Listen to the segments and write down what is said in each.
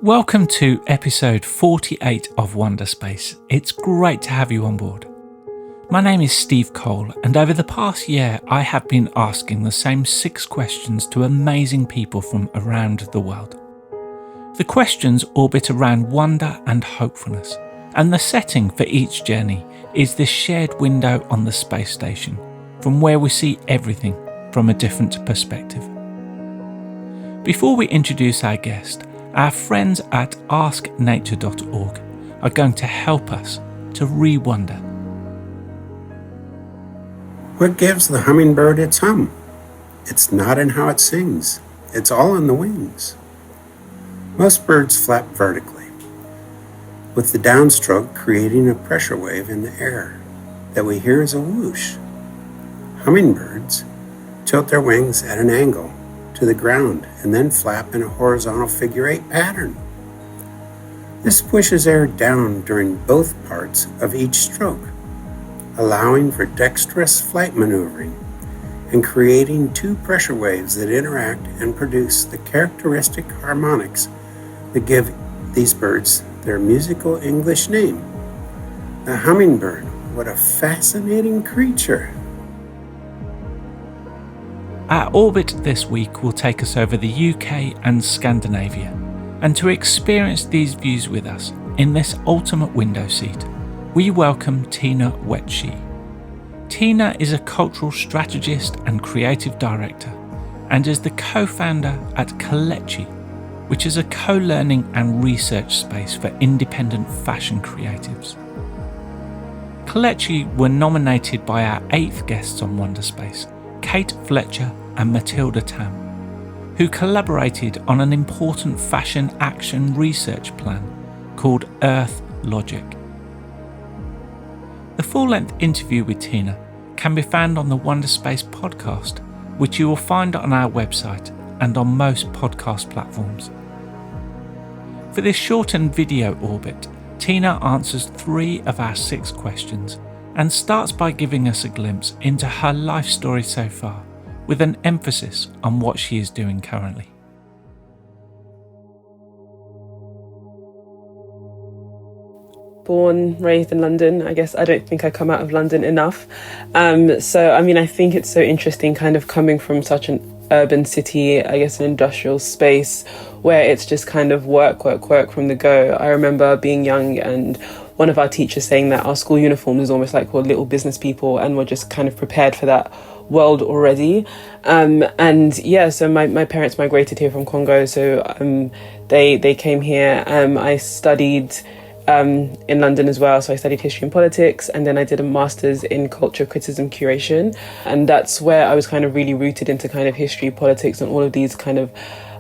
Welcome to episode 48 of Wonderspace. It's great to have you on board. My name is Steve Cole, and over the past year I have been asking the same 6 questions to amazing people from around the world. The questions orbit around wonder and hopefulness, and the setting for each journey is this shared window on the space station, from where we see everything from a different perspective. Before we introduce our guest, our friends at asknature.org are going to help us to re-wonder. What gives the hummingbird its hum? It's not in how it sings, it's all in the wings. Most birds flap vertically, with the downstroke creating a pressure wave in the air that we hear as a whoosh. Hummingbirds tilt their wings at an angle to the ground and then flap in a horizontal figure-8 pattern. This pushes air down during both parts of each stroke, allowing for dexterous flight maneuvering and creating 2 pressure waves that interact and produce the characteristic harmonics that give these birds their musical English name. The hummingbird, what a fascinating creature. Our orbit this week will take us over the UK and Scandinavia, and to experience these views with us in this ultimate window seat, we welcome Tina Wetshi. Tina is a cultural strategist and creative director, and is the co-founder at Colèchi, which is a co-learning and research space for independent fashion creatives. Colèchi were nominated by our 8th guests on Wonderspace, Kate Fletcher and Mathilda Tham, who collaborated on an important fashion action research plan called Earth Logic. The full-length interview with Tina can be found on the Wonderspace podcast, which you will find on our website and on most podcast platforms. For this shortened video orbit, Tina answers 3 of our 6 questions and starts by giving us a glimpse into her life story so far, with an emphasis on what she is doing currently. Born, raised in London. I guess I don't think I come out of London enough. I think it's so interesting kind of coming from such an urban city, I guess an industrial space, where it's just kind of work from the go. I remember being young and one of our teachers saying that our school uniform is almost like we're little business people and we're just kind of prepared for that world already. So my parents migrated here from Congo, so they came here. I studied in London as well, so I studied history and politics, and then I did a master's in culture, criticism, curation, and that's where I was kind of really rooted into kind of history, politics, and all of these kind of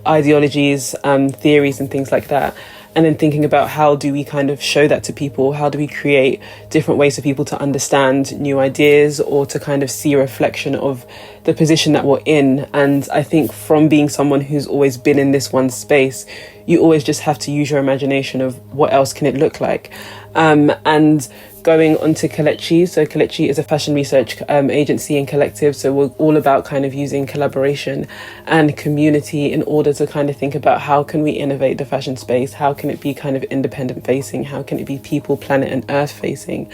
ideologies, theories and things like that. And then thinking about how do we kind of show that to people? How do we create different ways for people to understand new ideas or to kind of see a reflection of the position that we're in? And I think from being someone who's always been in this one space, you always just have to use your imagination of what else can it look like. And going on to Colèchi. So Colèchi is a fashion research agency and collective. So we're all about kind of using collaboration and community in order to kind of think about how can we innovate the fashion space? How can it be kind of independent facing? How can it be people, planet and earth facing?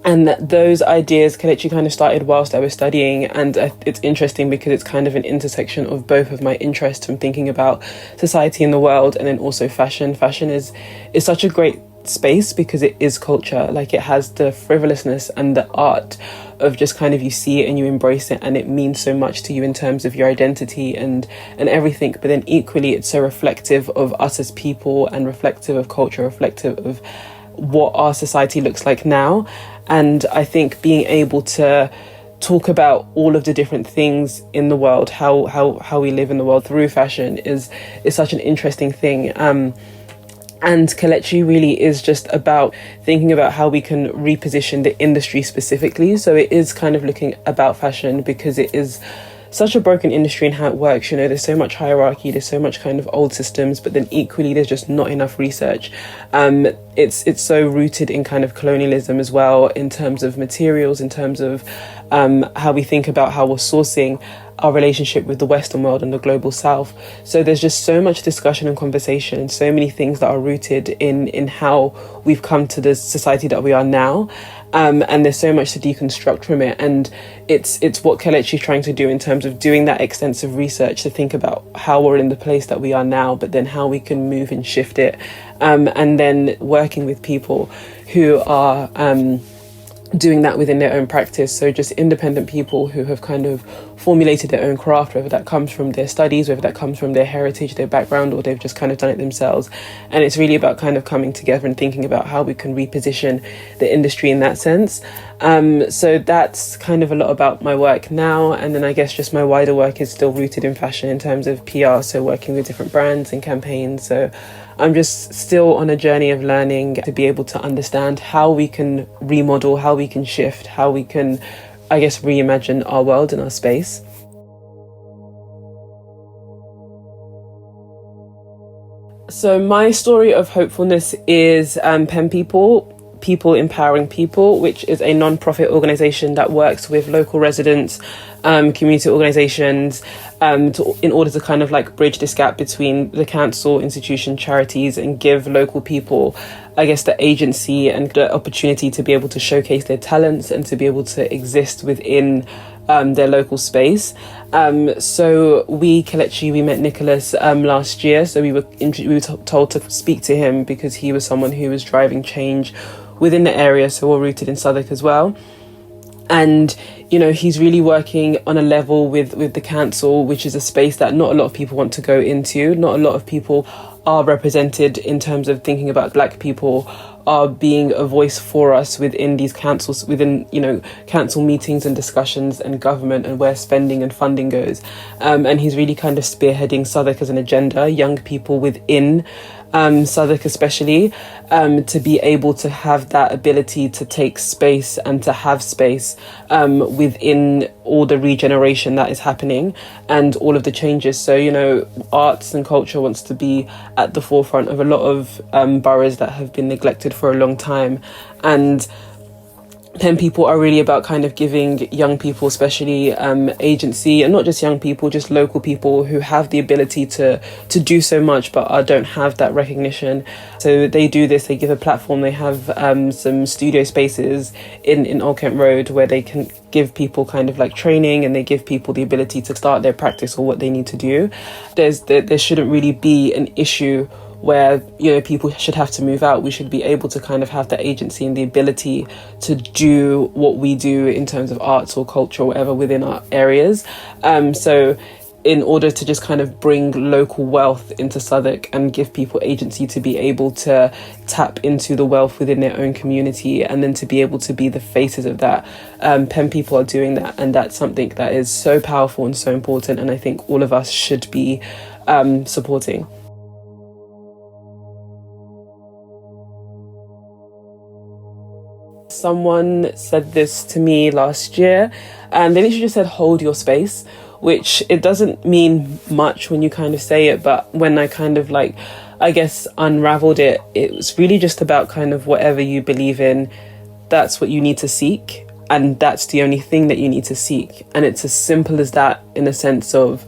And those ideas, Colèchi kind of started whilst I was studying, and it's interesting because it's kind of an intersection of both of my interests from thinking about society and the world, and then also fashion. Fashion is such a great space because it is culture. Like, it has the frivolousness and the art of just kind of you see it and you embrace it, and it means so much to you in terms of your identity and everything. But then equally, it's so reflective of us as people and reflective of culture, reflective of what our society looks like now. And I think being able to talk about all of the different things in the world, how we live in the world through fashion is such an interesting thing. And Colèchi really is just about thinking about how we can reposition the industry specifically. So it is kind of looking about fashion because it is such a broken industry in how it works. You know, there's so much hierarchy, there's so much kind of old systems, but then equally there's just not enough research. It's so rooted in kind of colonialism as well, in terms of materials, in terms of how we think about how we're sourcing our relationship with the Western world and the global South. So there's just so much discussion and conversation, and so many things that are rooted in how we've come to the society that we are now. And there's so much to deconstruct from it. And it's what Colechi is trying to do in terms of doing that extensive research to think about how we're in the place that we are now, but then how we can move and shift it. And then working with people who are doing that within their own practice. So just independent people who have kind of formulated their own craft, whether that comes from their studies, whether that comes from their heritage, their background, or they've just kind of done it themselves. And it's really about kind of coming together and thinking about how we can reposition the industry in that sense. So that's kind of a lot about my work now. And then I guess just my wider work is still rooted in fashion in terms of PR, so working with different brands and campaigns. So I'm just still on a journey of learning to be able to understand how we can remodel, how we can shift, how we can, I guess, reimagine our world and our space. So my story of hopefulness is Pen People Empowering People, which is a non-profit organisation that works with local residents, community organisations, in order to kind of like bridge this gap between the council, institution, charities, and give local people, I guess, the agency and the opportunity to be able to showcase their talents and to be able to exist within their local space. So Colechi, we met Nicholas last year. So we were told to speak to him because he was someone who was driving change within the area, so we're rooted in Southwark as well. And, you know, he's really working on a level with the council, which is a space that not a lot of people want to go into. Not a lot of people are represented in terms of thinking about Black people are being a voice for us within these councils, within, you know, council meetings and discussions and government and where spending and funding goes. And he's really kind of spearheading Southwark as an agenda, young people within Southwark especially, to be able to have that ability to take space and to have space within all the regeneration that is happening and all of the changes. So, you know, arts and culture wants to be at the forefront of a lot of boroughs that have been neglected for a long time. And Pen People are really about kind of giving young people, especially agency, and not just young people, just local people who have the ability to do so much but don't have that recognition. So they do this, they give a platform, they have some studio spaces in Old Kent Road where they can give people kind of like training, and they give people the ability to start their practice or what they need to do. There shouldn't really be an issue where, you know, people should have to move out. We should be able to kind of have the agency and the ability to do what we do in terms of arts or culture or whatever within our areas. So in order to just kind of bring local wealth into Southwark and give people agency to be able to tap into the wealth within their own community, and then to be able to be the faces of that, Pen People are doing that, and that's something that is so powerful and so important, and I think all of us should be supporting. Someone said this to me last year, and they literally just said, hold your space, which it doesn't mean much when you kind of say it, but when I kind of like, I guess, unraveled it, it was really just about kind of whatever you believe in, that's what you need to seek, and that's the only thing that you need to seek. And it's as simple as that, in a sense of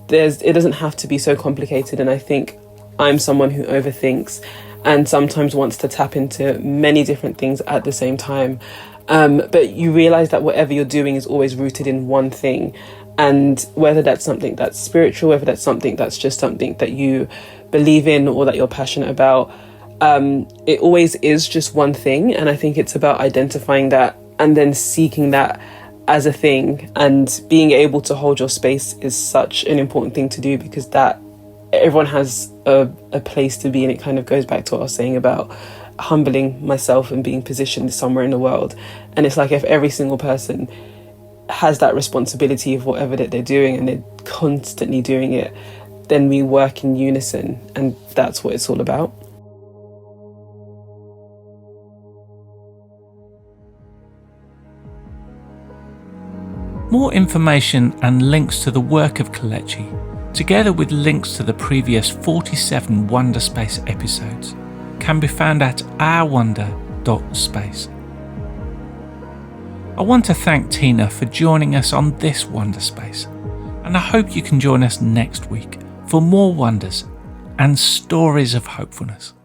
it doesn't have to be so complicated. And I think I'm someone who overthinks and sometimes wants to tap into many different things at the same time. But you realize that whatever you're doing is always rooted in one thing. And whether that's something that's spiritual, whether that's something that's just something that you believe in or that you're passionate about, it always is just one thing. And I think it's about identifying that and then seeking that as a thing. And being able to hold your space is such an important thing to do, because that everyone has a place to be, and it kind of goes back to what I was saying about humbling myself and being positioned somewhere in the world. And it's like, if every single person has that responsibility of whatever that they're doing and they're constantly doing it, then we work in unison, and that's what it's all about. More information and links to the work of Colechi, together with links to the previous 47 Wonderspace episodes, can be found at ourwonder.space. I want to thank Tina for joining us on this Wonderspace. and I hope you can join us next week for more wonders and stories of hopefulness.